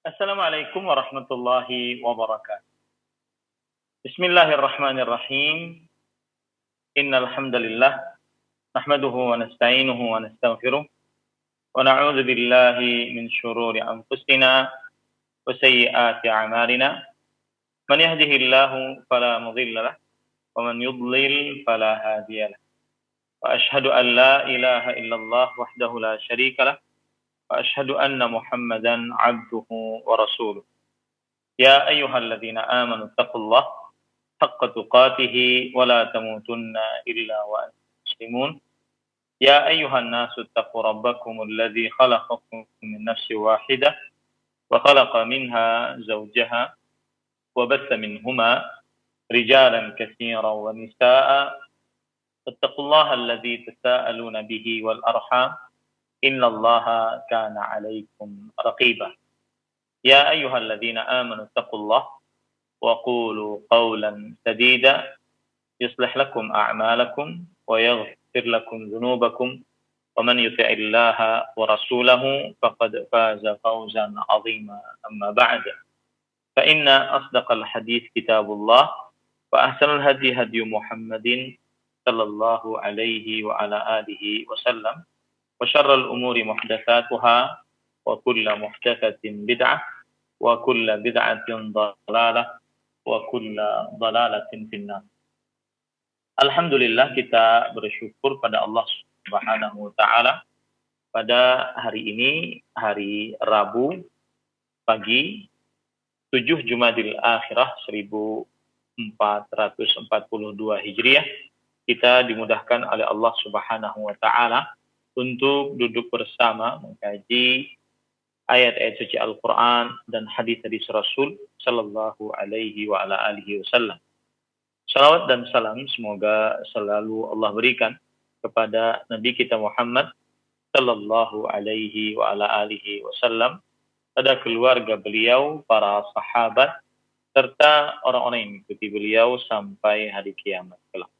Assalamualaikum warahmatullahi wabarakatuh. Bismillahirrahmanirrahim. Innal hamdalillah nahmaduhu wa nasta'inuhu wa nastaghfiruh wa na'udzu billahi min shururi anfusina wa sayyiati a'malina. Man yahdihillahu fala mudilla lahu wa man yudlil fala hadiya lahu. Wa asyhadu an la ilaha illallah wahdahu la syarika lahu wa asyhadu anna Muhammadan 'abduhu wa rasuluh. Ya ayyuhalladzina amanu taqullaha haqqa tuqatih wa la tamutunna illa wa antum muslimun. Ya ayyuhan nasu taqu rabbakumul ladzi khalaqakum min nafsin wahidah wa khalaqa minha zawjaha wa batha minhuma rijalan katsiran wa nisaa'a. Wattaqullaha alladzi tasaaluna bihi wal arham innallaha kana 'alaikum raqiba. Ya ayyuhalladzina amanu taqullaha وقولوا قولا سديدا يصلح لكم أعمالكم ويغفر لكم ذنوبكم ومن يطع الله ورسوله فقد فاز فوزا عظيما أما بعد فإن أصدق الحديث كتاب الله وأحسن الهدي هدي محمد صلى الله عليه وعلى آله وسلم وشر الأمور محدثاتها وكل محدثة بدعة وكل بدعة ضلالة wa kulla dhalalatin finnar. Alhamdulillah, kita bersyukur pada Allah Subhanahu wa taala pada hari ini, hari Rabu pagi 7 Jumadil Akhirah 1442 Hijriah, kita dimudahkan oleh Allah Subhanahu wa taala untuk duduk bersama mengkaji ayat-ayat suci Al-Quran dan hadis-hadis Rasul Sallallahu Alaihi wa ala alihi wasallam. Salawat dan salam semoga selalu Allah berikan kepada Nabi kita Muhammad Sallallahu Alaihi wa ala alihi wasallam, pada keluarga beliau, para sahabat, serta orang-orang yang mengikuti beliau sampai hari kiamat kelak.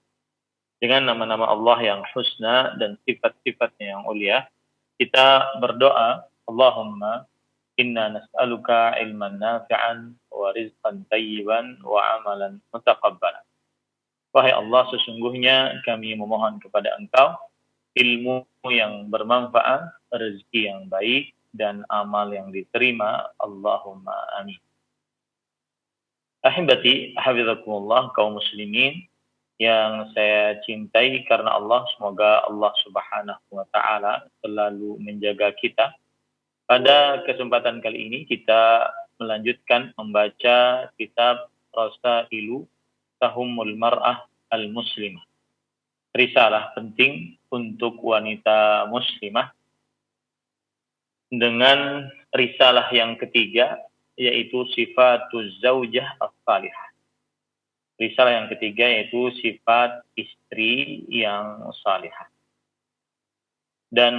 Dengan nama-nama Allah yang husna dan sifat-sifatnya yang ulia, kita berdoa, Allahumma inna nas'aluka ilman nafi'an wa rizqan tayyiban wa amalan mutaqabbalan. Wahai Allah, sesungguhnya kami memohon kepada Engkau ilmu yang bermanfaat, rezeki yang baik, dan amal yang diterima. Allahumma amin. Ahibati, hafizakumullah, kaum muslimin yang saya cintai karena Allah, semoga Allah Subhanahu wa taala selalu menjaga kita. Pada kesempatan kali ini kita melanjutkan membaca kitab Rasailu Tahummul Mar'ah Al-Muslimah, risalah penting untuk wanita muslimah, dengan risalah yang ketiga, yaitu Sifatuz Zaujah As-Salihah. Risalah yang ketiga yaitu sifat istri yang salihah. Dan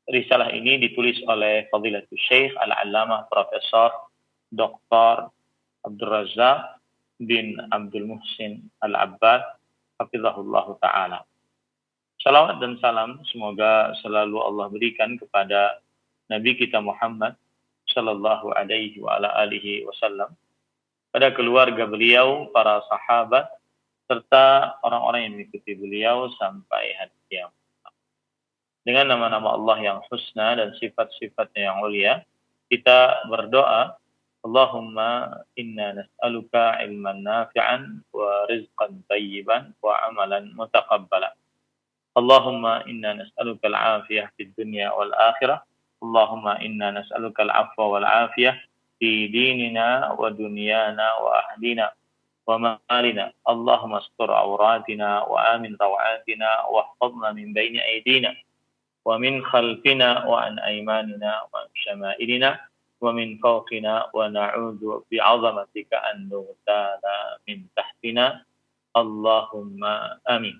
risalah ini ditulis oleh Fadilatul Syekh Al-Allamah Profesor Dr. Abdul Razak bin Abdul Muhsin Al-Abbad hafizahullahu ta'ala. Salawat dan salam semoga selalu Allah berikan kepada Nabi kita Muhammad sallallahu alaihi wa ala alihi wasallam, pada keluarga beliau, para sahabat, serta orang-orang yang mengikuti beliau sampai hari kiamat. Dengan nama-nama Allah yang husna dan sifat-sifatnya yang mulia, kita berdoa, Allahumma inna nas'aluka ilman nafi'an wa rizqan tayyiban wa amalan mutaqabbalan. Allahumma inna nas'aluka al-afiyah fid dunya wal akhirah. Allahumma inna nas'aluka al-afwa wal afiyah fi dinina wa dunyana wa ahlina wa malina. Allahumma astur awratina wa amin rawatina wa ihfazna min bayni aydina ومن خلفنا وعن أيماننا وعن شمائلنا ومن فوقنا ونعوذ بعظمتك أن نغتال من تحتنا اللهم آمين.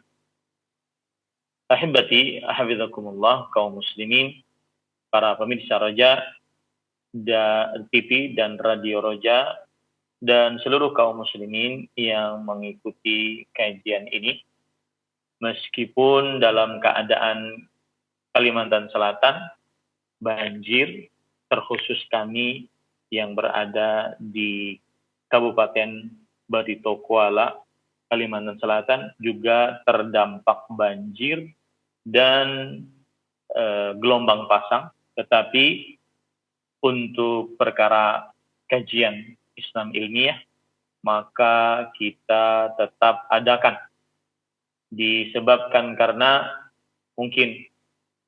Ahibati, hafizakumullah, kaum muslimin, para pemirsa Roja TV dan Radio Roja, dan seluruh kaum muslimin yang mengikuti kajian ini, meskipun dalam keadaan Kalimantan Selatan banjir, terkhusus kami yang berada di Kabupaten Barito Kuala, Kalimantan Selatan juga terdampak banjir dan gelombang pasang, tetapi untuk perkara kajian Islam ilmiah, maka kita tetap adakan. Disebabkan karena mungkin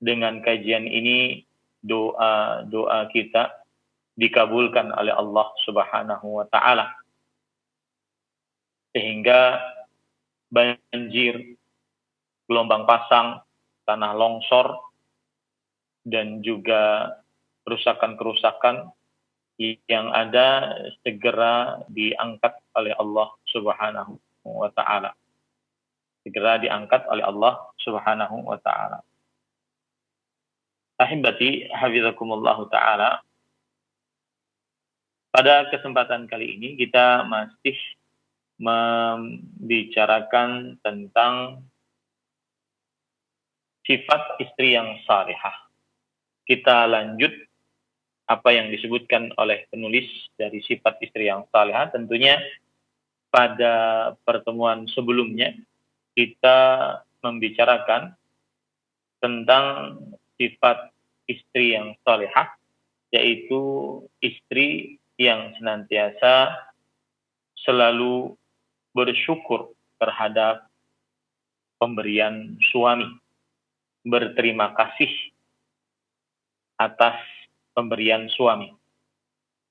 dengan kajian ini doa-doa kita dikabulkan oleh Allah Subhanahu wa taala. Sehingga banjir, gelombang pasang, tanah longsor, dan juga kerusakan-kerusakan yang ada segera diangkat oleh Allah Subhanahu wa taala. Segera diangkat oleh Allah Subhanahu wa taala. Ahibati hafizakumullah taala. Pada kesempatan kali ini kita masih membicarakan tentang sifat istri yang salihah. Kita lanjut apa yang disebutkan oleh penulis dari sifat istri yang salihah. Tentunya pada pertemuan sebelumnya kita membicarakan tentang sifat istri yang salihah, yaitu istri yang senantiasa selalu bersyukur terhadap pemberian suami, berterima kasih atas pemberian suami,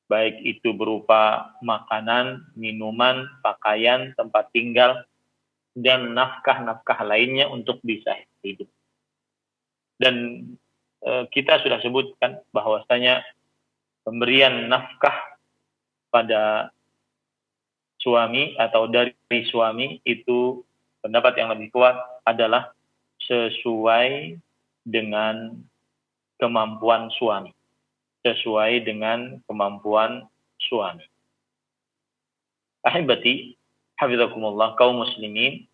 baik itu berupa makanan, minuman, pakaian, tempat tinggal, dan nafkah-nafkah lainnya untuk bisa hidup. Dan kita sudah sebutkan bahwasanya pemberian nafkah pada suami atau dari suami itu, pendapat yang lebih kuat adalah sesuai dengan kemampuan suami. Sesuai dengan kemampuan suami. Ahibati, hafizakumullah, kaum muslimin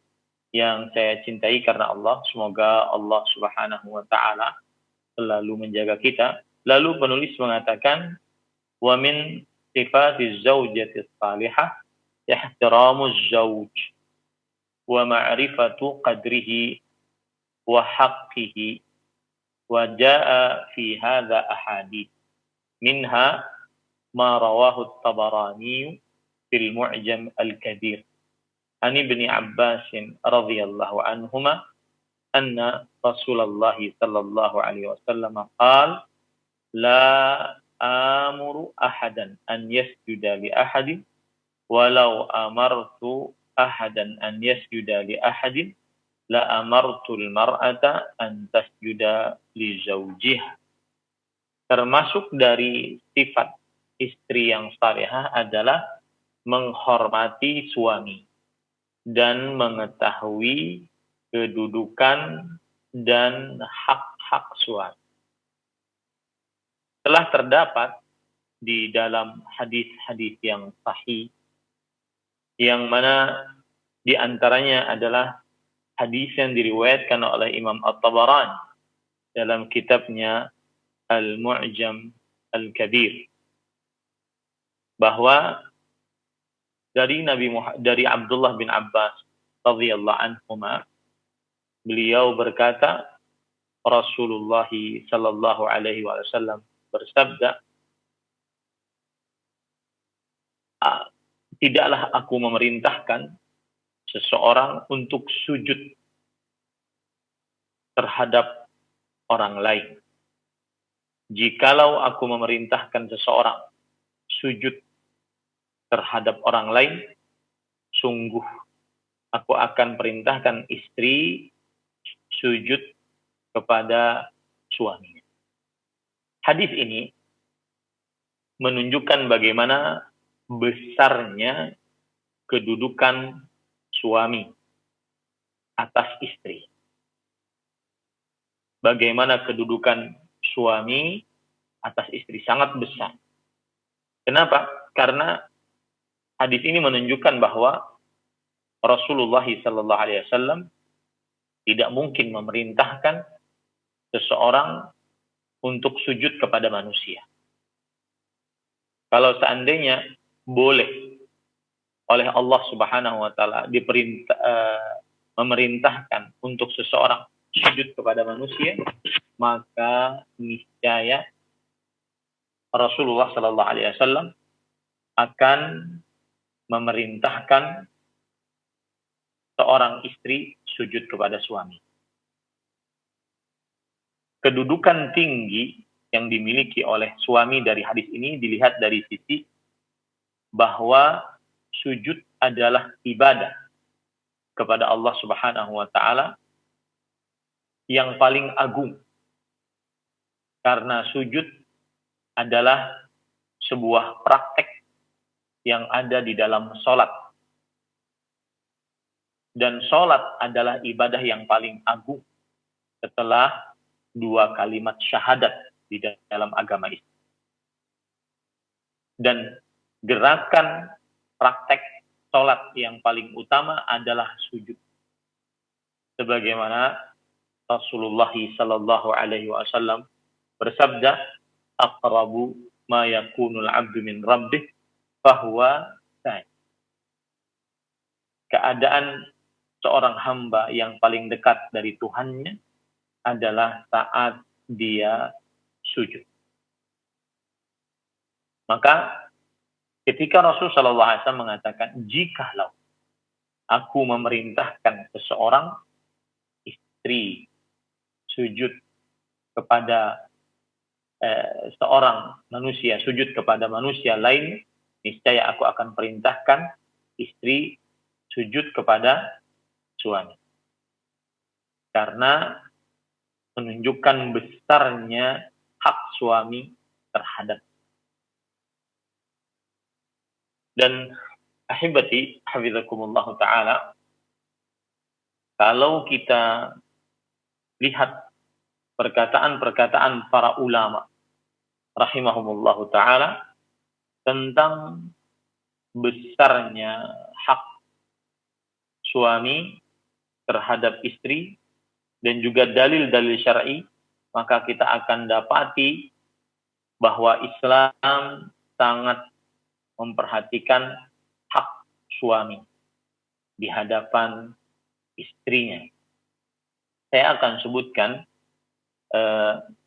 yang saya cintai karena Allah, semoga Allah Subhanahu wa taala selalu menjaga kita. Lalu penulis mengatakan, wa min sifatiz zaujati salihah ihtiramuz zauj wa ma'rifatu qadrihi wa haqqihi wa jaa fi hadza ahadits minha ma rawahu at-Tabarani fil Mu'jam al-Kabir an Ibni Abbas radhiyallahu anhuma anna Rasulullah sallallahu alaihi wasallam qala la amuru ahadan an yasjuda li ahadin walau amartu ahadan an yasjuda li ahadin la amartul mar'ata an tasjuda li zawjiha. Termasuk dari sifat istri yang salihah adalah menghormati suami dan mengetahui kedudukan dan hak-hak suami. Telah terdapat di dalam hadis-hadis yang sahih, yang mana di antaranya adalah hadis yang diriwayatkan oleh Imam At-Tabarani dalam kitabnya Al-Mu'jam Al-Kabir, bahwa dari Abdullah bin Abbas radhiyallahu anhuma, beliau berkata, Rasulullah sallallahu alaihi wasallam bersabda, tidaklah aku memerintahkan seseorang untuk sujud terhadap orang lain. Jikalau aku memerintahkan seseorang sujud terhadap orang lain, sungguh aku akan perintahkan istri sujud kepada suaminya. Hadis ini menunjukkan bagaimana besarnya kedudukan suami atas istri. Bagaimana kedudukan suami atas istri sangat besar. Kenapa? Karena hadis ini menunjukkan bahwa Rasulullah sallallahu alaihi wasallam tidak mungkin memerintahkan seseorang untuk sujud kepada manusia. Kalau seandainya boleh oleh Allah Subhanahu wa taala memerintahkan untuk seseorang sujud kepada manusia, maka niscaya Rasulullah sallallahu alaihi wasallam akan memerintahkan seorang istri sujud kepada suami. Kedudukan tinggi yang dimiliki oleh suami dari hadis ini dilihat dari sisi bahwa sujud adalah ibadah kepada Allah Subhanahu wa taala yang paling agung. Karena sujud adalah sebuah praktek yang ada di dalam sholat. Dan sholat adalah ibadah yang paling agung setelah 2 kalimat syahadat di dalam agama Islam. Dan gerakan praktek sholat yang paling utama adalah sujud. Sebagaimana Rasulullah sallallahu alaihi wasallam bersabda, "Aqrabu ma yakunul 'abdu min rabbih fahuwa sajid." Keadaan seorang hamba yang paling dekat dari Tuhannya adalah saat dia sujud. Maka ketika Rasul sallallahu alaihi wasallam mengatakan, "Jikalau aku memerintahkan seseorang istri sujud kepada seorang manusia, sujud kepada manusia lain, niscaya aku akan perintahkan istri sujud kepada suami." Karena menunjukkan besarnya hak suami terhadap. Dan ahibati hafizakumullah ta'ala, kalau kita lihat perkataan-perkataan para ulama rahimahumullah ta'ala tentang besarnya hak suami terhadap istri dan juga dalil-dalil syar'i, maka kita akan dapati bahwa Islam sangat memperhatikan hak suami di hadapan istrinya. Saya akan sebutkan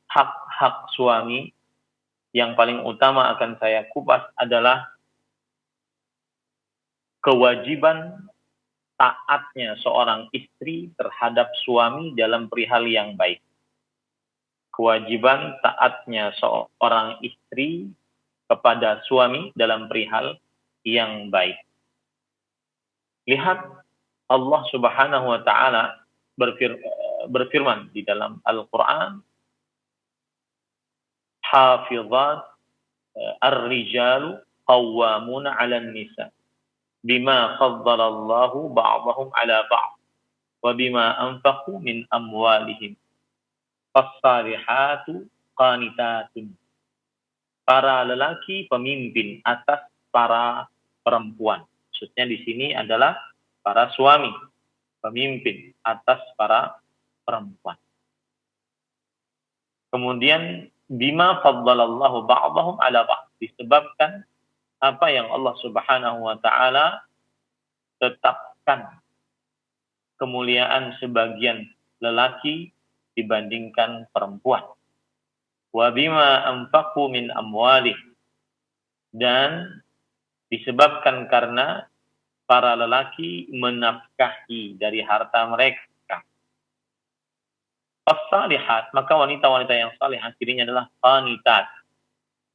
hak-hak suami. Yang paling utama akan saya kupas adalah kewajiban taatnya seorang istri terhadap suami dalam perihal yang baik. Kewajiban taatnya seorang istri kepada suami dalam perihal yang baik. Lihat Allah Subhanahu wa taala berfirman di dalam Al-Qur'an, "Hafizat ar-rijalu qawwamuna 'alan nisa bima faddalallahu ba'dahum 'ala ba'd wa bima anfaqu min amwalihim. Fas-salihatu qanitatun." Para lelaki pemimpin atas para perempuan. Maksudnya di sini adalah para suami pemimpin atas para perempuan. Kemudian bima faddalallahu ba'dahum 'ala ba'd, disebabkan apa yang Allah Subhanahu wa taala tetapkan kemuliaan sebagian lelaki dibandingkan perempuan. Wa bima anfaqu min amwalih, dan disebabkan karena para lelaki menafkahi dari harta mereka. As-salihat, maka wanita-wanita yang salihah cirinya adalah qanitat.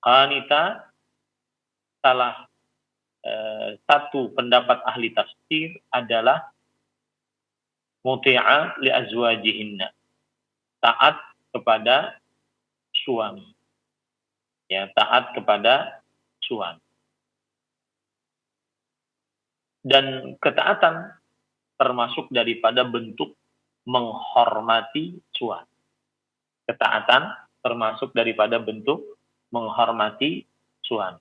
Qanitat, salah satu pendapat ahli tafsir adalah muti'ah li azwajihinna, taat kepada suami. Ya, taat kepada suami. Dan ketaatan termasuk daripada bentuk menghormati suami. Ketaatan termasuk daripada bentuk menghormati suami.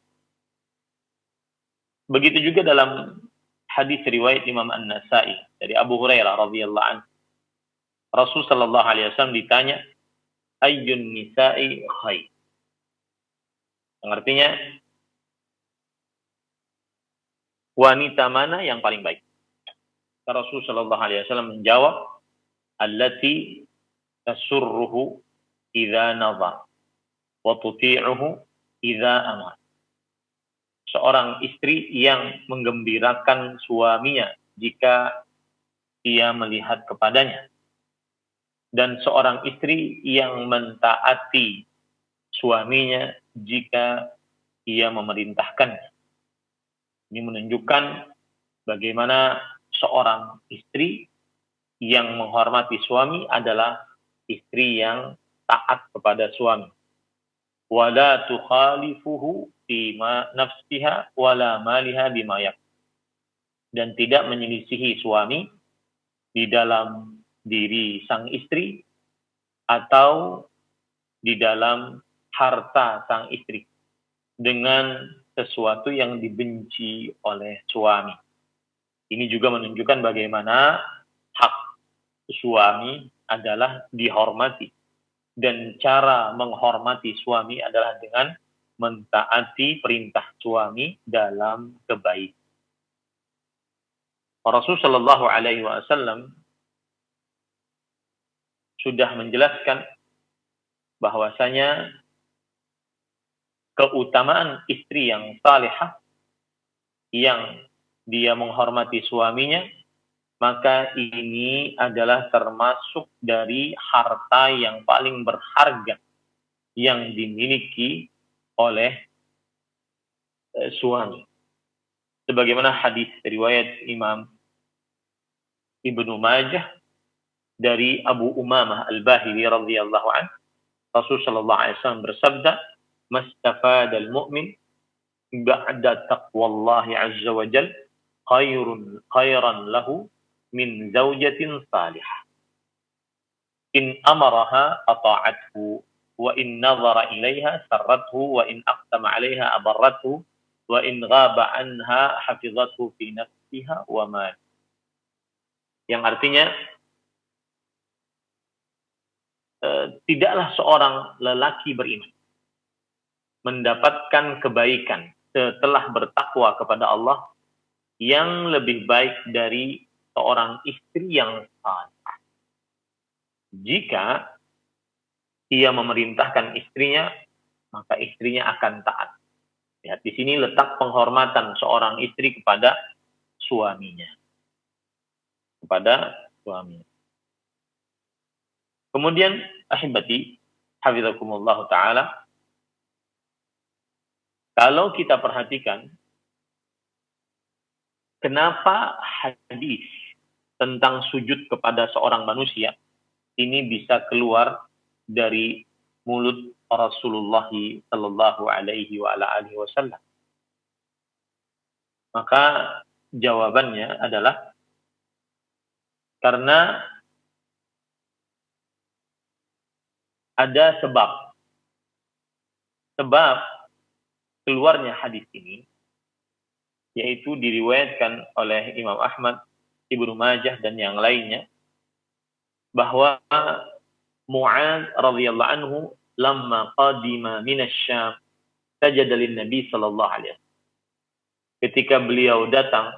Begitu juga dalam hadis riwayat Imam An-Nasa'i dari Abu Hurairah radhiyallahu anhu. Rasul sallallahu alaihi wasallam ditanya, "Ayyun nisa'i khair?" Yang artinya, wanita mana yang paling baik? Rasulullah sallallahu alaihi wasallam menjawab, allati tasurruhu idza nadhar wa tuti'uhu idza amar. Seorang istri yang menggembirakan suaminya jika ia melihat kepadanya, dan seorang istri yang mentaati suaminya jika ia memerintahkannya. Ini menunjukkan bagaimana seorang istri yang menghormati suami adalah istri yang taat kepada suami. Wala tukhalifuhu fi nafsiha wala maliha bima yak. Dan tidak menyelisihi suami di dalam diri sang istri atau di dalam harta sang istri dengan sesuatu yang dibenci oleh suami. Ini juga menunjukkan bagaimana hak suami adalah dihormati. Dan cara menghormati suami adalah dengan mentaati perintah suami dalam kebaikan. Rasulullah Shallallahu Alaihi Wasallam sudah menjelaskan bahwasanya keutamaan istri yang salihah yang dia menghormati suaminya, maka ini adalah termasuk dari harta yang paling berharga yang dimiliki oleh suami. Sebagaimana hadis riwayat Imam Ibnu Majah dari Abu Umamah Al-Bahili radhiyallahu anhu, Rasulullah sallallahu alaihi wasallam bersabda, "Mastafadal mu'min ba'da taqwallahi 'azza wa jalla khairan lahu min zawjatin salihah. In amaraha ata'athu wa in nazara ilaiha sarrathu wa in aqsama 'alaiha abarrathu wa in ghaba anha hafizathu fi nafsiha wa mal." Yang artinya tidaklah seorang lelaki beriman mendapatkan kebaikan setelah bertakwa kepada Allah yang lebih baik dari seorang istri yang saleh. Jika ia memerintahkan istrinya, maka istrinya akan taat. Lihat di sini letak penghormatan seorang istri kepada suaminya. Kemudian, ahibati, hafizakumullah ta'ala, kalau kita perhatikan, kenapa hadis tentang sujud kepada seorang manusia ini bisa keluar dari mulut Rasulullah sallallahu alaihi wasallam? Maka jawabannya adalah karena ada sebab keluarnya hadis ini, yaitu diriwayatkan oleh Imam Ahmad, Ibnu Majah dan yang lainnya, bahwa Mu'adz radhiyallahu anhu lamma qadima minasy-Syam sajada lin-Nabi sallallahu alaihi wasallam. Ketika beliau datang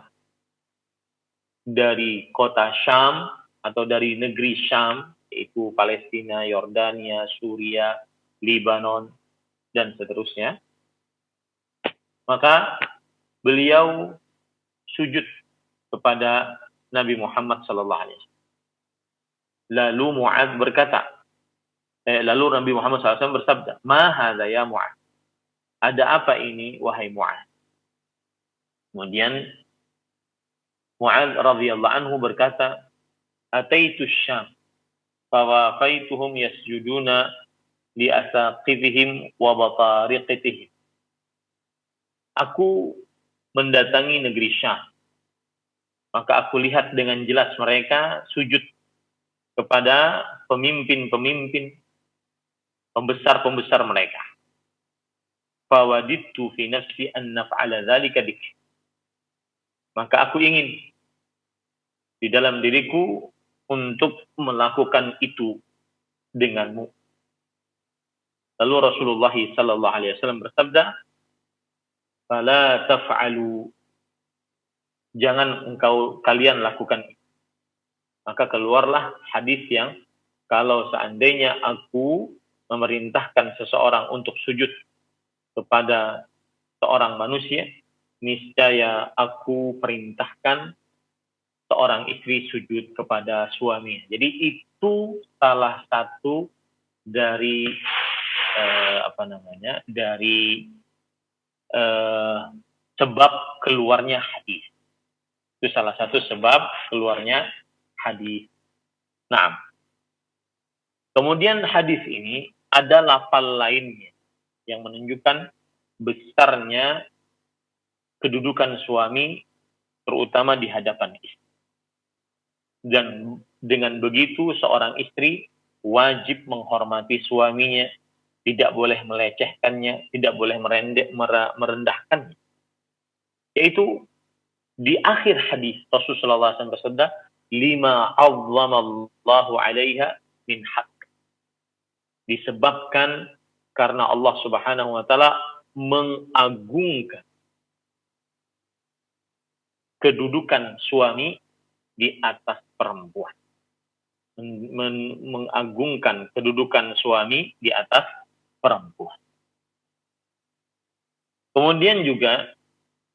dari kota Syam atau dari negeri Syam, yaitu Palestina, Yordania, Suria, Lebanon dan seterusnya, maka beliau sujud kepada Nabi Muhammad sallallahu alaihi wasallam. Lalu Mu'adz berkata, lalu Nabi Muhammad SAW bersabda, "Ma hadza ya Mu'adz?" Ada apa ini wahai Mu'adz? Kemudian Mu'adz radhiyallahu anhu berkata, "Ataitu Syam fa wafaituhum yasjuduna li asaqifihim wa batariqitihim." Aku mendatangi negeri Syam, maka aku lihat dengan jelas mereka sujud kepada pemimpin-pemimpin, pembesar-pembesar mereka. Fawadittu fi nafsi an naf'ala dzalika bik. Maka aku ingin di dalam diriku untuk melakukan itu denganmu. Lalu Rasulullah sallallahu alaihi wasallam bersabda, "Fala taf'alu." jangan kalian lakukan itu. Maka keluarlah hadis yang kalau seandainya aku memerintahkan seseorang untuk sujud kepada seorang manusia, niscaya aku perintahkan seorang istri sujud kepada suaminya. Jadi itu salah satu dari dari sebab keluarnya hadis. Itu salah satu sebab keluarnya hadis. Nah, kemudian hadis ini ada lafal lainnya yang menunjukkan besarnya kedudukan suami terutama di hadapan istri. Dan dengan begitu seorang istri wajib menghormati suaminya, tidak boleh melecehkannya, tidak boleh merendahkannya. Yaitu di akhir hadis Rasulullah SAW bersabda, lima azzamallahu alaiha min haq. Disebabkan karena Allah Subhanahu wa taala mengagungkan kedudukan suami di atas perempuan. Mengagungkan kedudukan suami di atas perempuan. Kemudian juga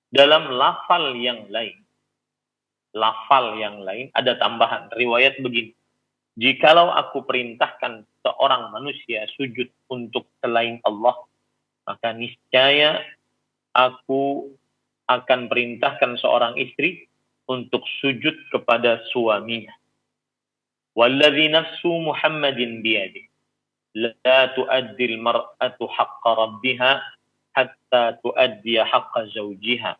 dalam lafal yang lain ada tambahan riwayat begini. Jikalau aku perintahkan seorang manusia sujud untuk selain Allah, maka niscaya aku akan perintahkan seorang istri untuk sujud kepada suaminya. Walladzi nafsu Muhammadin biyadihi la tu'addi al-mar'atu haqqa rabbiha hatta tu'addi haqqa zawjiha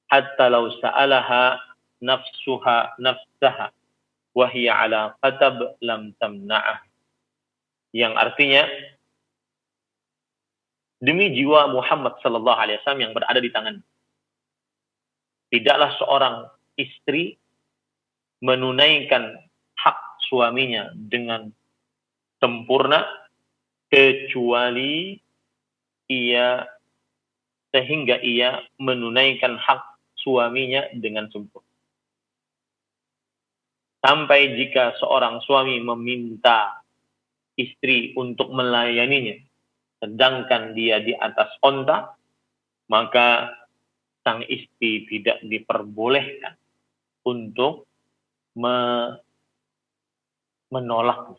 hatta law sa'alaha nafsaha wa hiya 'ala qatab lam tamna'ah. Yang artinya, demi jiwa Muhammad sallallahu alaihi wasallam yang berada di tangan, tidaklah seorang istri menunaikan hak suaminya dengan sempurna kecuali sehingga ia menunaikan hak suaminya dengan sempurna. Sampai jika seorang suami meminta istri untuk melayaninya, sedangkan dia di atas onta, maka sang istri tidak diperbolehkan untuk menolak.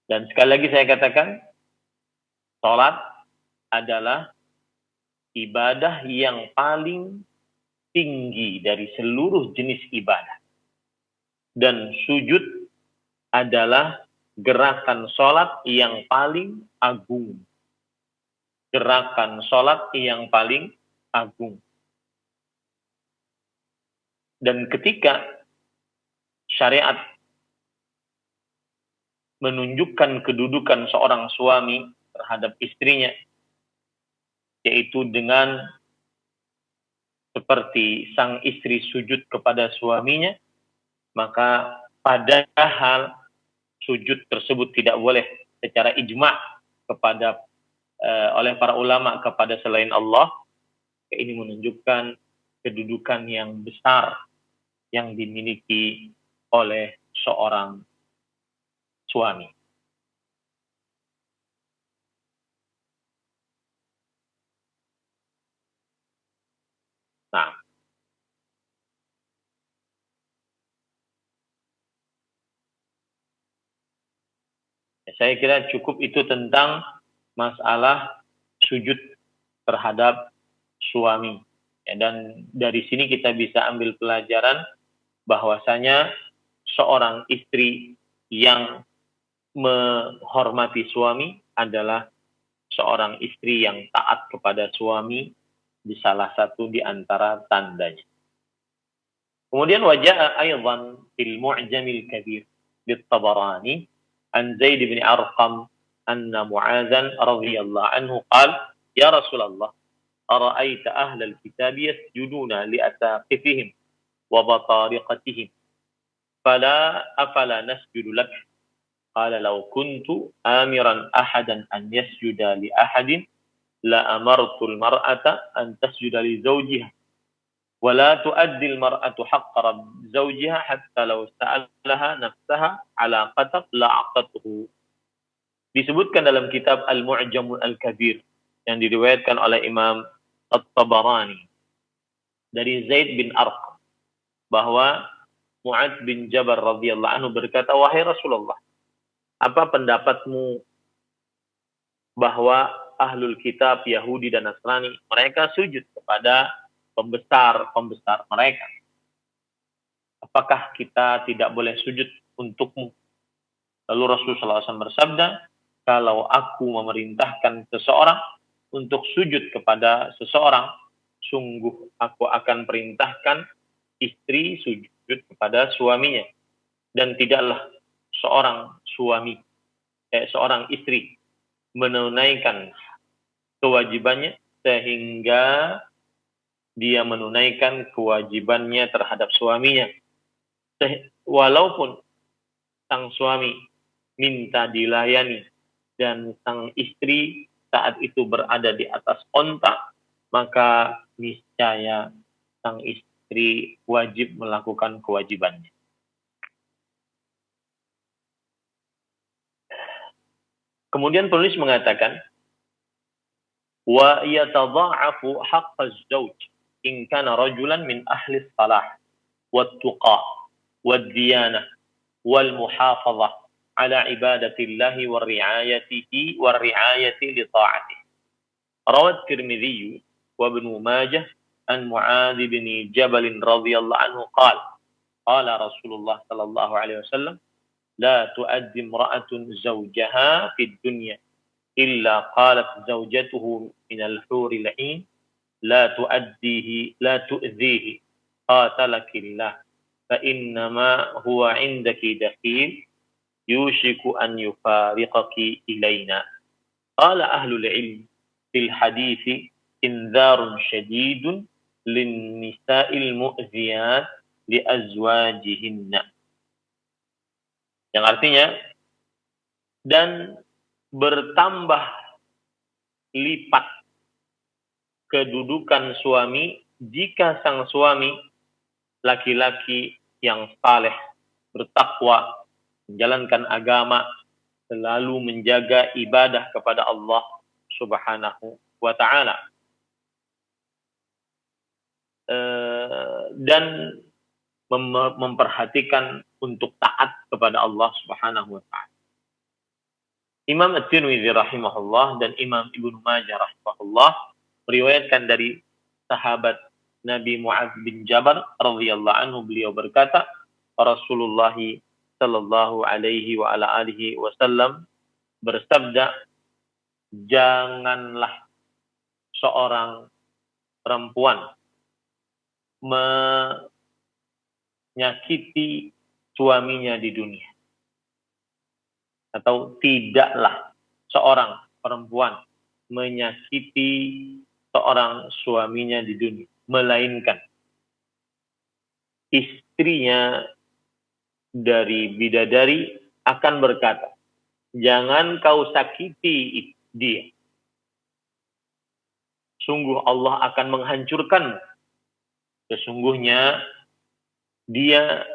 Dan sekali lagi saya katakan, salat adalah ibadah yang paling tinggi dari seluruh jenis ibadah. Dan sujud adalah gerakan salat yang paling agung. Dan ketika syariat menunjukkan kedudukan seorang suami terhadap istrinya, yaitu dengan seperti sang istri sujud kepada suaminya, maka padahal sujud tersebut tidak boleh secara ijma' oleh para ulama kepada selain Allah. Ini menunjukkan kedudukan yang besar yang dimiliki oleh seorang suami. Nah, saya kira cukup itu tentang masalah sujud terhadap suami. Dan dari sini kita bisa ambil pelajaran bahwasanya seorang istri yang menghormati suami adalah seorang istri yang taat kepada suami di salah satu di antara tandanya. Kemudian wajah aydan fil Mu'jamil Kabir lit-Tabarani an Zaid bin Arqam anna Mu'adzan radhiyallahu anhu qala ya Rasulullah ara'aita ahlal kitab yasjuduna li asaqifihim wa batariqatihim afala nasjudu lak qala law kuntu amiran ahadan an yasjuda li ahadin la amartu al-mar'ata an tasjuda li zawjiha ولا تؤدي المرأة حق زوجها حتى لو سألها نفسها على قدر لا أعطته. Disebutkan dalam kitab Al-Mu'jamul Al-Kabir yang diriwayatkan oleh Imam At-Tabarani dari Zaid bin Arqam bahwa Mu'adz bin Jabal radhiyallahu anhu berkata, "Wahai Rasulullah, apa pendapatmu bahwa ahlul kitab Yahudi dan Nasrani mereka sujud kepada pembesar-pembesar mereka? Apakah kita tidak boleh sujud untukmu?" Lalu Rasulullah SAW bersabda, "Kalau aku memerintahkan seseorang untuk sujud kepada seseorang, sungguh aku akan perintahkan istri sujud kepada suaminya, dan tidaklah seorang istri menunaikan kewajibannya sehingga dia menunaikan kewajibannya terhadap suaminya, walaupun sang suami minta dilayani dan sang istri saat itu berada di atas onta, maka niscaya sang istri wajib melakukan kewajibannya." Kemudian penulis mengatakan, "Wa yatadha'afu haqq az-zawj in kana rajulan min ahli as-salah wat-tuqa wad-diyanah wal muhafazah ala ibadatillahi wa ri'ayatihi li ta'atihi." Rawat Tirmidzi wa Ibnu Majah an Mu'adz bin Jabal radhiyallahu anhu qala Rasulullah sallallahu alaihi wasallam, "La tu'addi imra'atun zawjaha fid dunya illa qalat zawjatuhu minal huril 'ain la tu'dhihi qatalakillah fa innama huwa 'indaki dakhil yushiku an yufariqaki ilaina." Qala ahlul 'ilm fil hadithi inzarun syadidun lin nisa'il mu'ziyat li azwajihinna, yang artinya, dan bertambah lipat kedudukan suami jika sang suami laki-laki yang saleh, bertakwa, menjalankan agama, selalu menjaga ibadah kepada Allah Subhanahu wa ta'ala, dan memperhatikan untuk taat kepada Allah Subhanahu wa ta'ala. Imam At-Tirmidzi rahimahullah dan Imam Ibnu Majah rahimahullah meriwayatkan dari sahabat Nabi Mu'adz bin Jabal radhiyallahu anhu, beliau berkata, Rasulullah sallallahu alaihi wa ala alihi wasallam bersabda, "Janganlah seorang perempuan menyakiti suaminya di dunia." Atau tidaklah seorang perempuan menyakiti seorang suaminya di dunia, melainkan istrinya dari bidadari akan berkata, "Jangan kau sakiti dia. Sungguh Allah akan menghancurkan. Sesungguhnya dia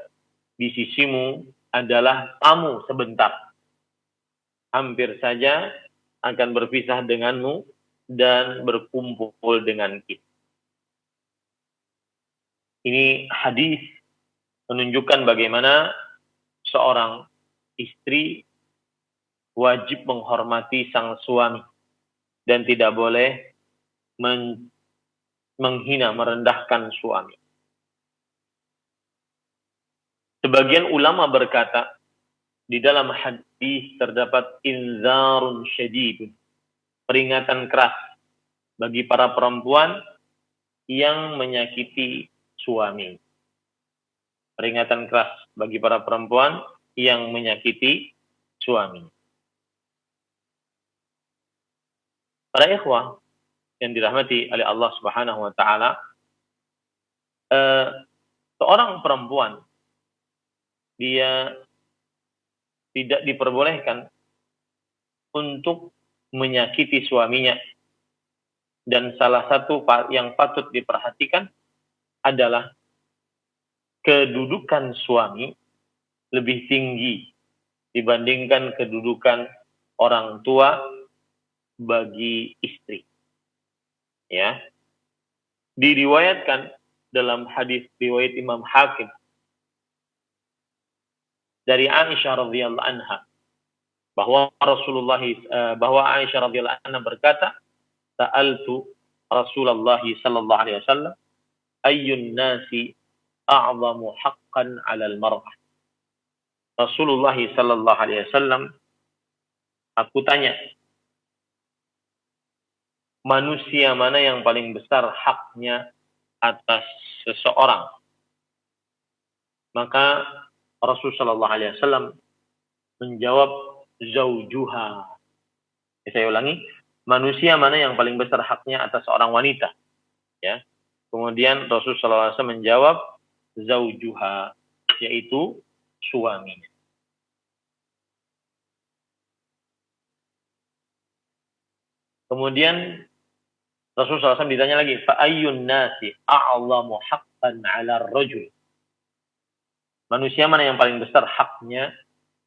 di sisimu adalah tamu sebentar. Hampir saja akan berpisah denganmu dan berkumpul dengan kita." Ini hadis menunjukkan bagaimana seorang istri wajib menghormati sang suami dan tidak boleh menghina, merendahkan suami. Sebagian ulama berkata, di dalam hadis terdapat inzarun syadid, peringatan keras bagi para perempuan yang menyakiti suami. Peringatan keras bagi para perempuan yang menyakiti suami. Para ikhwah yang dirahmati oleh Allah Subhanahu wa ta'ala, seorang perempuan dia tidak diperbolehkan untuk menyakiti suaminya, dan salah satu yang patut diperhatikan adalah kedudukan suami lebih tinggi dibandingkan kedudukan orang tua bagi istri. Ya, diriwayatkan dalam hadis riwayat Imam Hakim dari Aisyah radhiyallahu anha bahwa bahwa Aisyah radhiyallahu anha berkata, "Sa'altu Rasulullah sallallahu alaihi wasallam ayyun nasi a'zamu haqqan 'alal mar'ah." Rasulullah sallallahu alaihi wasallam, aku tanya, manusia mana yang paling besar haknya atas seseorang? Maka Rasul sallallahu alaihi wasallam menjawab, zaujuha. Saya ulangi, manusia mana yang paling besar haknya atas seorang wanita? Ya. Kemudian Rasul sallallahu alaihi wasallam menjawab, zaujuha, yaitu suaminya. Kemudian Rasul sallallahu alaihi wasallam ditanya lagi, fa ayyun nasi a'zamu haqqan 'ala ar-rajul? Manusia mana yang paling besar haknya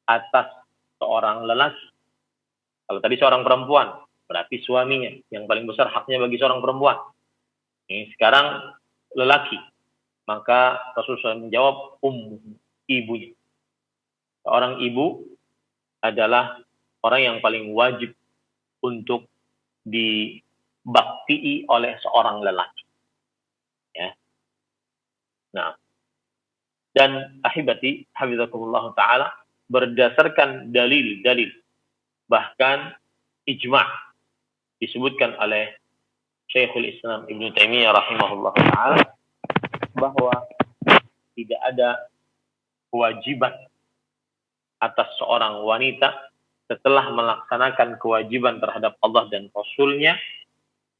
atas seorang lelaki? Kalau tadi seorang perempuan, berarti suaminya yang paling besar haknya bagi seorang perempuan. Ini sekarang lelaki. Maka Rasulullah menjawab, ibunya. Seorang ibu adalah orang yang paling wajib untuk dibaktii oleh seorang lelaki. Ya. Nah, dan ahibati hafizakumullah ta'ala, berdasarkan dalil-dalil, bahkan ijma' disebutkan oleh Syekhul Islam Ibnu Taimiyah rahimahullah ta'ala, bahwa tidak ada kewajiban atas seorang wanita setelah melaksanakan kewajiban terhadap Allah dan Rasul-Nya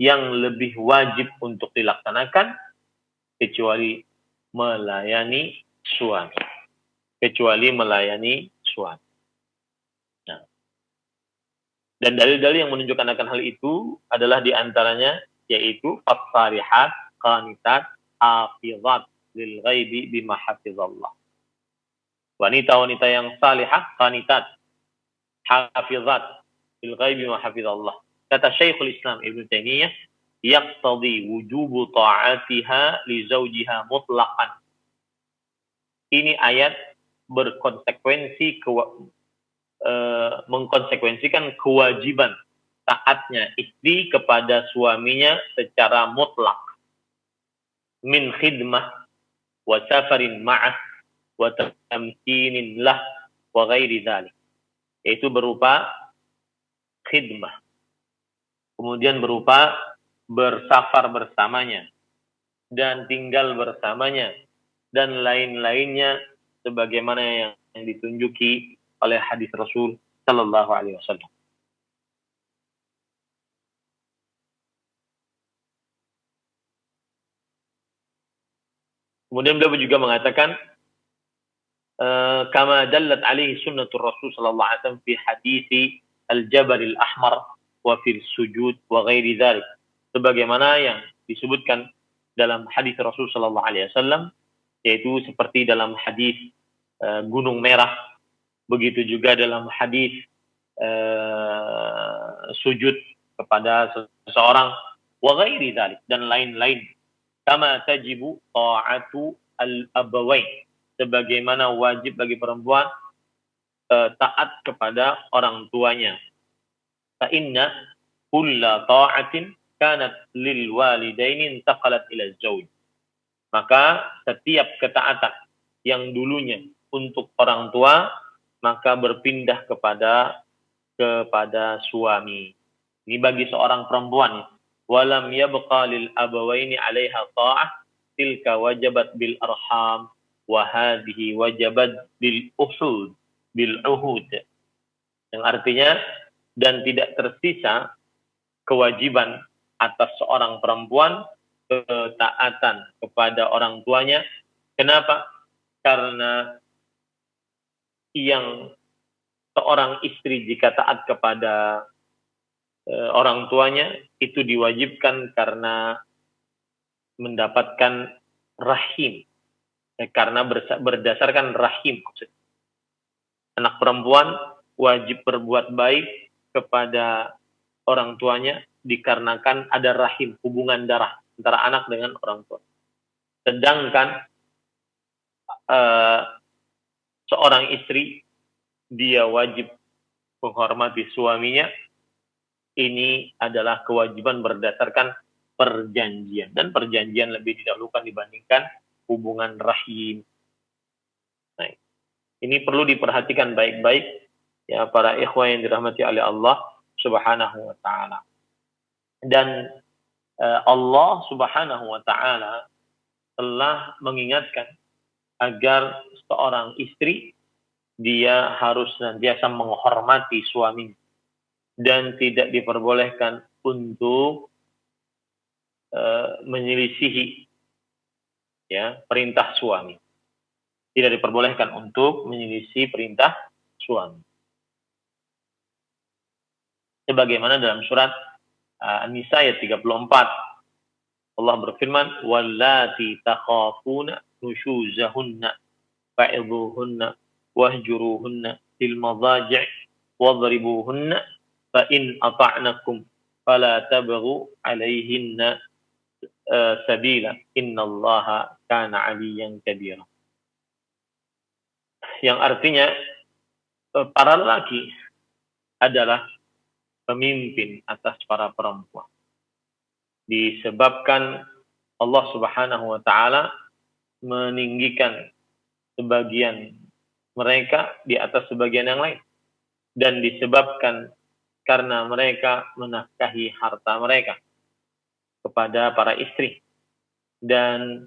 yang lebih wajib untuk dilaksanakan kecuali melayani suami. Nah, dan dalil-dalil yang menunjukkan akan hal itu adalah diantaranya yaitu as-salihat, qanitat, hafizat lil ghaibi bima hafizallah. Wanita-wanita yang salihah, qanitat, hafizat lil ghaibi bima hafizallah. Kata Syekhul Islam Ibnu Taimiyah, yaqtadi wujubu ta'atiha li zawjiha mutlaqan. Ini ayat berkonsekuensi mengkonsekuensikan kewajiban taatnya istri kepada suaminya secara mutlak, min khidmah wa safarin ma'ah wa tamkinin lah wa ghairi dzalik, yaitu berupa khidmah, kemudian berupa bersafar bersamanya dan tinggal bersamanya dan lain-lainnya sebagaimana yang ditunjuki oleh hadis Rasul sallallahu alaihi wasallam. Kemudian beliau juga mengatakan, kama dallat alaihi sunnatur Rasul sallallahu alaihi wasallam fi hadisi al-Jabal al-Ahmar wa fil sujud wa ghairi dzalik, sebagaimana yang disebutkan dalam hadis Rasul sallallahu alaihi wasallam, yaitu seperti dalam hadis Gunung Merah, begitu juga dalam hadis sujud kepada seseorang, wa ghairi dzalik, dan lain-lain. Kama tajibu ta'atu al-abawain, sebagaimana wajib bagi perempuan taat kepada orang tuanya. Fa inna kulla ta'atin kanat lil walidaini intaqalat ila zawj. Maka setiap ketaatan yang dulunya untuk orang tua maka berpindah kepada suami. Ini bagi seorang perempuan. Walam yabqa lil abawaini 'alaiha ta'ah tilka wajabat bil arham wa hadhihi wajabat bil uhud. Yang artinya, dan tidak tersisa kewajiban atas seorang perempuan ketaatan kepada orang tuanya. Kenapa? Karena yang seorang istri jika taat kepada orang tuanya itu diwajibkan karena mendapatkan rahim. Karena berdasarkan rahim. Anak perempuan wajib berbuat baik kepada orang tuanya dikarenakan ada rahim, hubungan darah antara anak dengan orang tua. Sedangkan seorang istri, dia wajib menghormati suaminya. Ini adalah kewajiban berdasarkan perjanjian. Dan perjanjian lebih didahulukan dibandingkan hubungan rahim. Nah, ini perlu diperhatikan baik-baik ya para ikhwah yang dirahmati oleh Allah Subhanahu wa taala. Dan Allah Subhanahu wa taala telah mengingatkan agar seorang istri dia harus senantiasa menghormati suaminya dan tidak diperbolehkan untuk menyelisihi ya perintah suami. Tidak diperbolehkan untuk menyelisihi perintah suami. Sebagaimana dalam surat An-Nisa ayat 34, Allah berfirman, "Wallati takhafuna nushuzahunna fa'idhuhunna wahjuruhunna fil madhaji' wadribuhunna fa in ata'nakum fala tabghu 'alayhinna sabila innallaha kana 'aliyyan kabira." Yang artinya para lelaki adalah pemimpin atas para perempuan. Disebabkan Allah Subhanahu wa taala meninggikan sebagian mereka di atas sebagian yang lain, dan disebabkan karena mereka menafkahi harta mereka kepada para istri. Dan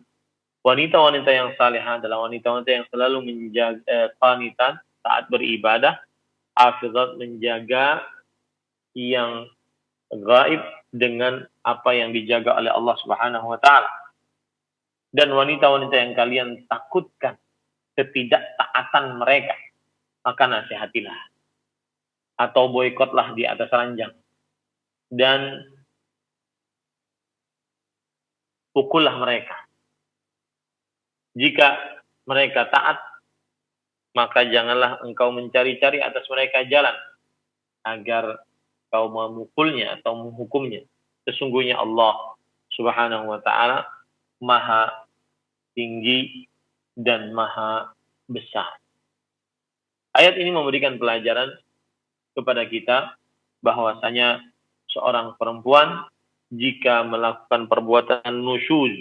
wanita-wanita yang salihah adalah wanita-wanita yang selalu menjaga qanitan saat beribadah, hafizat, menjaga yang gaib dengan apa yang dijaga oleh Allah Subhanahu wa taala. Dan wanita-wanita yang kalian takutkan ketidaktaatan mereka, maka nasihatilah atau boikotlah di atas ranjang dan pukullah mereka. Jika mereka taat, maka janganlah engkau mencari-cari atas mereka jalan agar kau memukulnya atau menghukumnya. Sesungguhnya Allah Subhanahu wa taala Maha tinggi dan maha besar. Ayat ini memberikan pelajaran kepada kita bahwasanya seorang perempuan jika melakukan perbuatan nusyuz,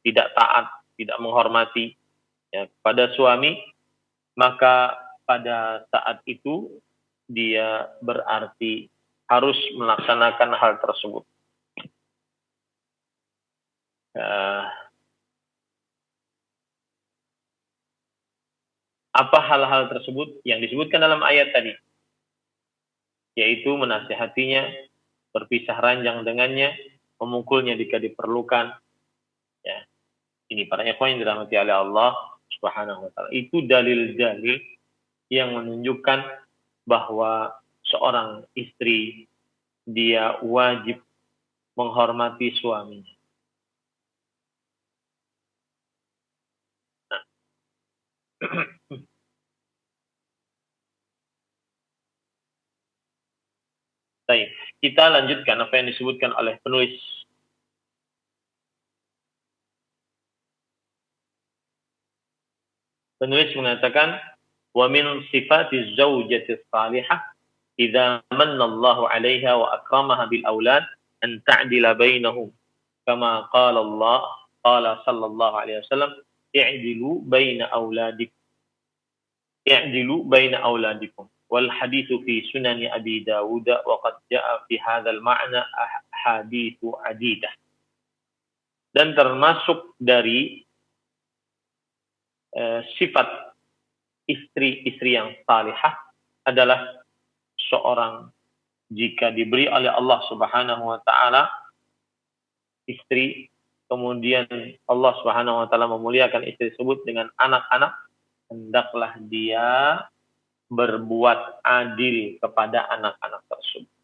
tidak taat, tidak menghormati ya, kepada suami, maka pada saat itu dia berarti harus melaksanakan hal tersebut. Apa hal-hal tersebut yang disebutkan dalam ayat tadi? Yaitu menasihatinya, berpisah ranjang dengannya, memukulnya jika diperlukan. Ya. Ini para ikhwan yang dirahmati oleh Allah Subhanahu wa taala. Itu dalil-dalil yang menunjukkan bahwa seorang istri dia wajib menghormati suaminya. Nah. Baik, kita lanjutkan apa yang disebutkan oleh penulis. Penulis mengatakan, wa min sifati zawjati salihah idza manna Allahu 'alaiha wa akramaha bil aulad an ta'dila bainahum kama qala Allah qala sallallahu alaihi wasallam i'dilu baina auladikum wal haditsu fi sunani Abi Dawud wa qad jaa fi hadzal ma'na haditsu adidah. Dan termasuk dari sifat istri-istri yang salihah adalah seorang jika diberi oleh Allah Subhanahu wa taala istri, kemudian Allah Subhanahu wa taala memuliakan istri tersebut dengan anak-anak, hendaklah dia berbuat adil kepada anak-anak tersebut.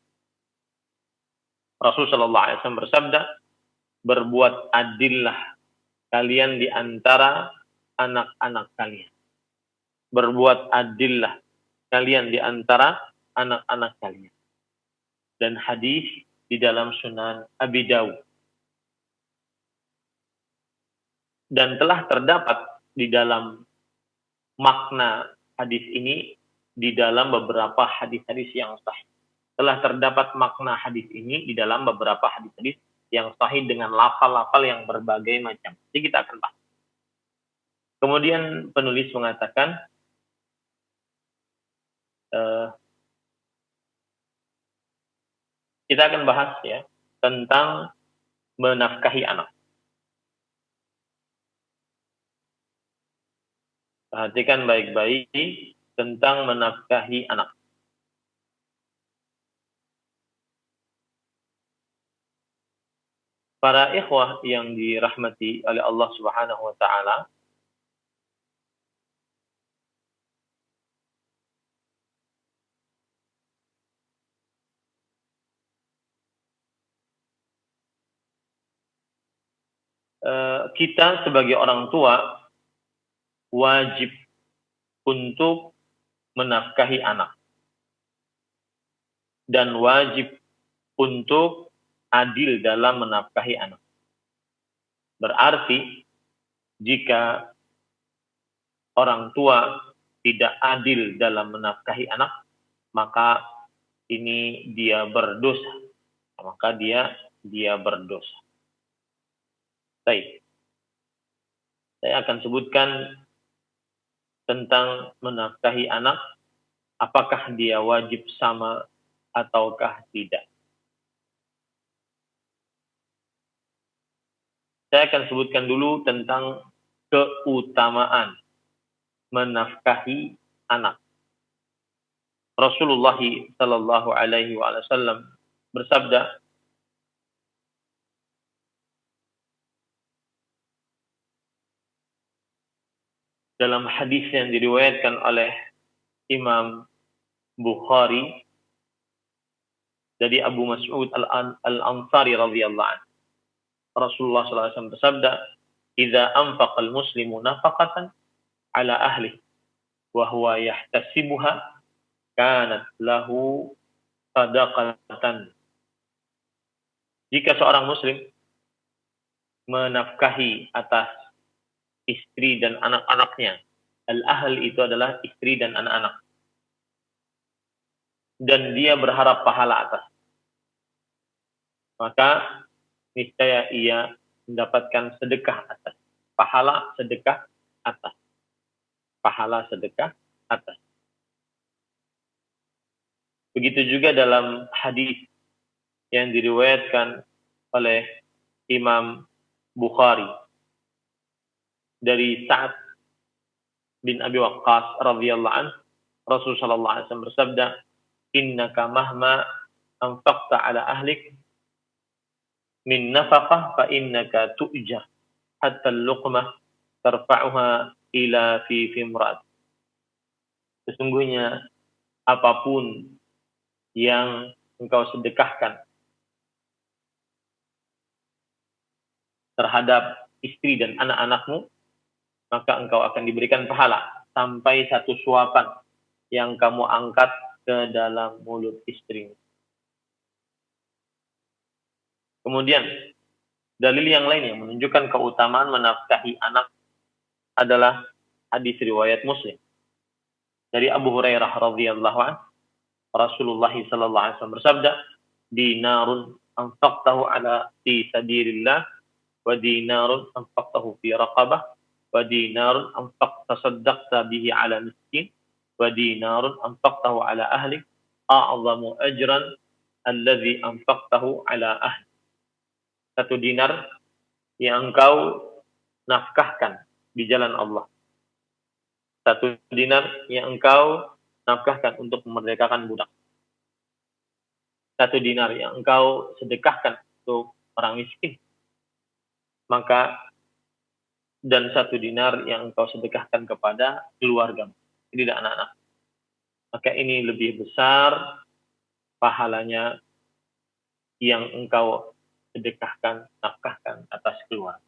Rasulullah sallallahu alaihi wasallam bersabda, berbuat adillah kalian di antara anak-anak kalian. Berbuat adillah kalian di antara anak-anak kalian. Dan hadis di dalam Sunan Abi Dawud. Dan telah terdapat di dalam makna hadis ini di dalam beberapa hadis-hadis yang sahih. Telah terdapat makna hadis ini di dalam beberapa hadis-hadis yang sahih dengan lafal-lafal yang berbagai macam. Jadi kita akan bahas. Kemudian penulis mengatakan kita akan bahas ya tentang menafkahi anak. Perhatikan baik-baik tentang menafkahi anak. Para ikhwah yang dirahmati oleh Allah Subhanahu wa taala, kita sebagai orang tua wajib untuk menafkahi anak dan wajib untuk adil dalam menafkahi anak. Berarti jika orang tua tidak adil dalam menafkahi anak, maka ini dia berdosa. Maka dia berdosa. Baik. Saya akan sebutkan tentang menafkahi anak, apakah dia wajib sama ataukah tidak. Saya akan sebutkan dulu tentang keutamaan menafkahi anak. Rasulullah sallallahu alaihi wasallam bersabda, dalam hadis yang diriwayatkan oleh Imam Bukhari dari Abu Mas'ud Al-Ansari radhiyallahu anhu. Rasulullah SAW bersabda, "Idza anfaqa al-muslimu nafaqatan ala ahli wa huwa yahtasibuha kanat lahu sadaqatan." Jika seorang muslim menafkahi atas istri dan anak-anaknya, al-ahl itu adalah istri dan anak-anak, dan dia berharap pahala atas, maka niscaya ia mendapatkan sedekah atas, pahala sedekah atas, pahala sedekah atas. Begitu juga dalam hadis yang diriwayatkan oleh Imam Bukhari dari Sa'ad bin Abi Waqqas radhiyallahu anhu, Rasulullah sallallahu alaihi wasallam bersabda, "Innaka mahma anfaqta ala ahlik min nafaqah fa innaka tu'jar hatta al-luqmah tarfa'uha ila fi imra'at." Sesungguhnya apapun yang engkau sedekahkan terhadap istri dan anak-anakmu, maka engkau akan diberikan pahala sampai satu suapan yang kamu angkat ke dalam mulut istrimu. Kemudian dalil yang lain yang menunjukkan keutamaan menafkahi anak adalah hadis riwayat Muslim dari Abu Hurairah radhiyallahu anhu. Rasulullah sallallahu alaihi wasallam bersabda, "Dinarun anfaqtahu ala fi sabilillah wa dinarun anfaqtahu fi raqabah wa dinarun anfaqta saddaqta bihi ala miskin wa dinarun anfaqtahu ala ahlik a'zamu ajran alladhi anfaqtahu ala ahli." Satu dinar yang engkau nafkahkan di jalan Allah. Satu dinar yang engkau nafkahkan untuk memerdekakan budak. Satu dinar yang engkau sedekahkan untuk orang miskin. Maka dan satu dinar yang engkau sedekahkan kepada keluarga, tidak anak-anak. Maka ini lebih besar pahalanya yang engkau sedekahkan, nafkahkan atas keluarga.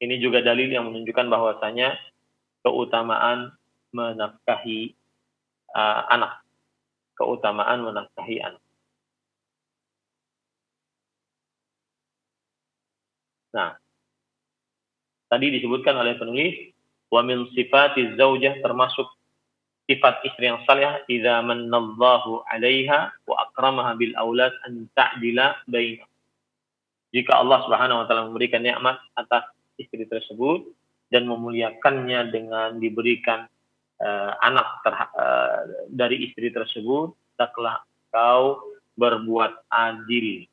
Ini juga dalil yang menunjukkan bahwasanya keutamaan menafkahi anak. Keutamaan menafkahi anak. Nah, tadi disebutkan oleh penulis, wa min sifatiz zaujah, termasuk sifat istri yang salihah, idza manallahu 'alaiha wa akramaha bil aulad an ta'dila bainahum. Jika Allah Subhanahu wa taala memberikan nikmat atas istri tersebut dan memuliakannya dengan diberikan anak dari istri tersebut, hendaklah kau berbuat adil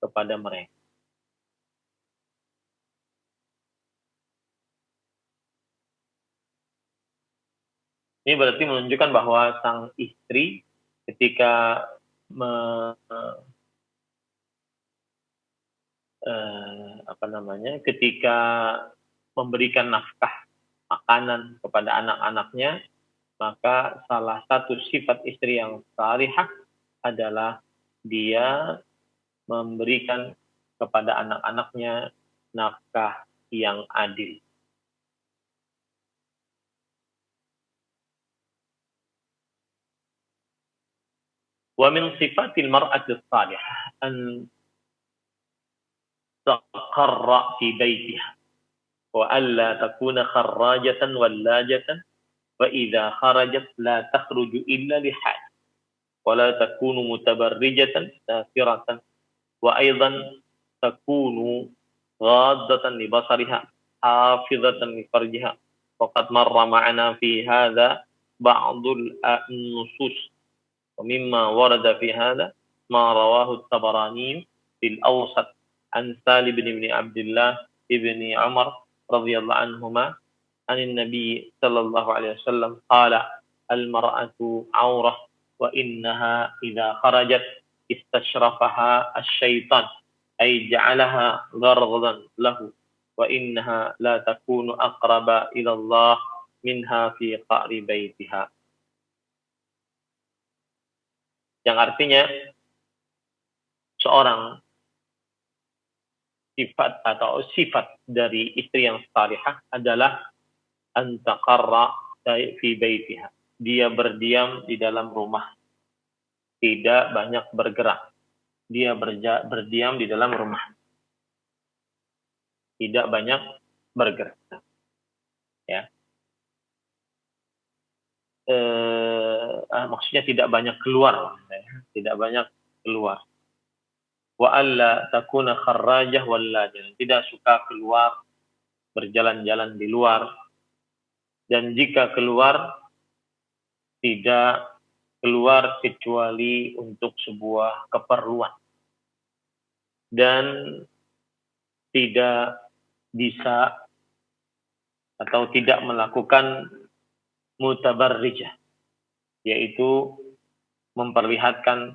kepada mereka. Ini berarti menunjukkan bahwa sang istri ketika ketika memberikan nafkah makanan kepada anak-anaknya, maka salah satu sifat istri yang salihah adalah dia memberikan kepada anak-anaknya nafkah yang adil. Wa min sifatil mar'ati salihah an taqarra fi baitiha wa alla takuna kharrajatan wallajatan wa idza kharajat la takhruju illa li haj wa la takunu mutabarrijatan safiratan wa aidan takunu ghaddatan li basariha hafizatan li farjiha faqad marra ma'ana fi hadha ba'dul nusus wa mimma warada fi hadha ma rawahu at-Tabarani fil Awsat an Salim bin Abdullah ibn Umar radhiyallahu anhuma عن النبي صلى الله عليه وسلم قال المرأة عورة وإنها إذا خرجت استشرفها الشيطان أي جعلها غرضا له وإنها لا تكون أقرب إلى الله منها في قعر بيتها. Yang artinya seorang sifat dari istri yang salihah adalah antaqarra fi baitiha. Dia berdiam di dalam rumah, tidak banyak bergerak. Dia berdiam di dalam rumah, tidak banyak bergerak. Ya, maksudnya tidak banyak keluar, tidak banyak keluar. Wa alla takuna kharrajah wallajah, tidak suka keluar, berjalan-jalan di luar. Dan jika keluar, tidak keluar kecuali untuk sebuah keperluan. Dan tidak bisa atau tidak melakukan mutabarrijah, yaitu memperlihatkan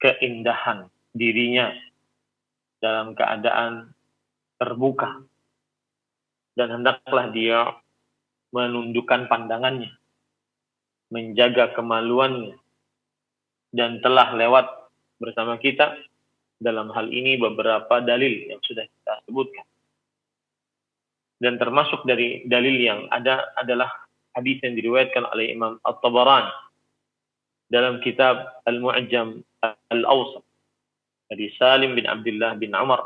keindahan dirinya dalam keadaan terbuka. Dan hendaklah dia menundukkan pandangannya, menjaga kemaluannya, dan telah lewat bersama kita dalam hal ini beberapa dalil yang sudah kita sebutkan. Dan termasuk dari dalil yang ada adalah hadis yang diriwayatkan oleh Imam At-Tabarani dalam kitab Al-Mu'jam Al-Awsat dari Salim bin Abdullah bin Umar,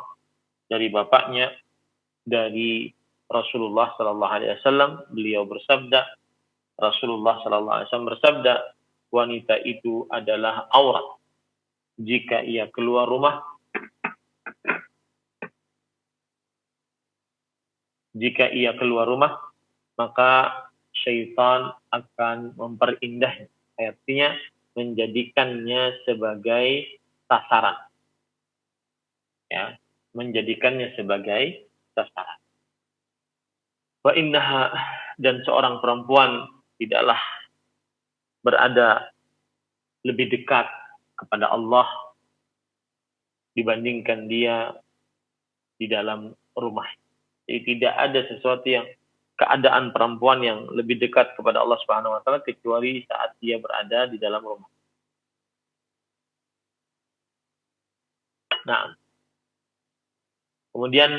dari bapaknya, dari Rasulullah sallallahu alaihi wasallam. Beliau bersabda, Rasulullah sallallahu alaihi wasallam bersabda, wanita itu adalah aurat jika ia keluar rumah. Jika ia keluar rumah, maka syaitan akan memperindah, artinya menjadikannya sebagai sasaran. Ya, menjadikannya sebagai sasaran. Wa innaha, dan seorang perempuan tidaklah berada lebih dekat kepada Allah dibandingkan dia di dalam rumah. Jadi tidak ada sesuatu yang keadaan perempuan yang lebih dekat kepada Allah Subhanahu wa taala kecuali saat dia berada di dalam rumah. Nah, kemudian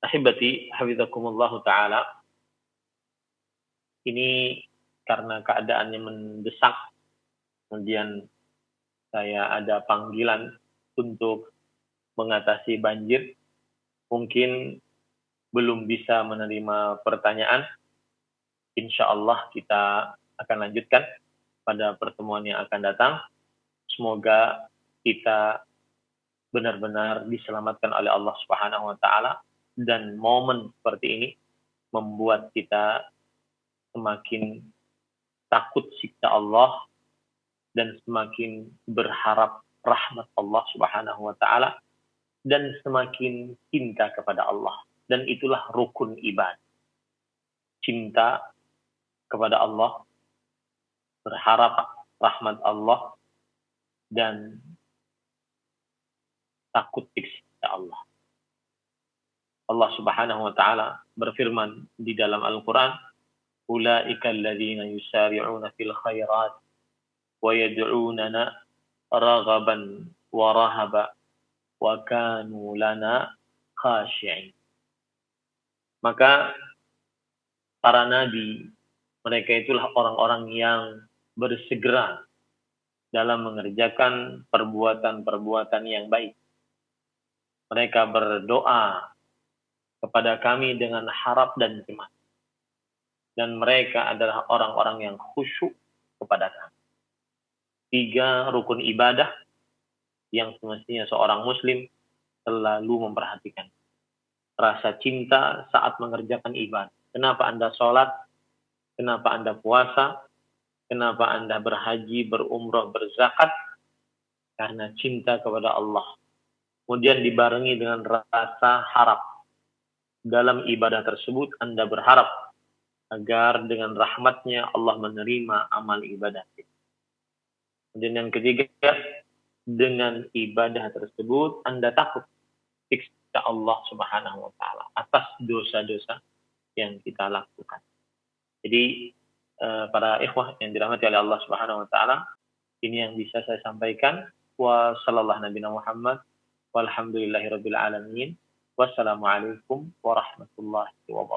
Ahibati hafizakumullah taala, ini karena keadaannya mendesak, kemudian saya ada panggilan untuk mengatasi banjir, mungkin belum bisa menerima pertanyaan. Insya Allah kita akan lanjutkan pada pertemuan yang akan datang. Semoga kita benar-benar diselamatkan oleh Allah Subhanahu wa taala, dan momen seperti ini membuat kita semakin takut siksa Allah dan semakin berharap rahmat Allah Subhanahu wa taala dan semakin cinta kepada Allah. Dan itulah rukun ibadah. Cinta kepada Allah, berharap rahmat Allah, dan takut siksa Allah. Allah Subhanahu wa taala berfirman di dalam Al-Qur'an, "Ulaika alladziina yusari'una fil khairat wa yad'unana raghaban wa rahaba wa kanu lana khashi'in." Maka para nabi, mereka itulah orang-orang yang bersegera dalam mengerjakan perbuatan-perbuatan yang baik. Mereka berdoa kepada kami dengan harap dan cemas. Dan mereka adalah orang-orang yang khusyuk kepada kami. 3 rukun ibadah yang semestinya seorang muslim selalu memperhatikan. Rasa cinta saat mengerjakan ibadah. Kenapa Anda sholat? Kenapa Anda puasa? Kenapa Anda berhaji, berumrah, berzakat? Karena cinta kepada Allah. Kemudian dibarengi dengan rasa harap. Dalam ibadah tersebut Anda berharap agar dengan rahmatnya Allah menerima amal ibadah. Dan yang ketiga, dengan ibadah tersebut Anda takut siksa Allah Subhanahu wa taala atas dosa-dosa yang kita lakukan. Jadi para ikhwah yang dirahmati oleh Allah Subhanahu wa taala, ini yang bisa saya sampaikan. Wa sallallahu nabiyana Muhammad walhamdulillahirabbil alamin. Wassalamualaikum warahmatullahi wabarakatuh.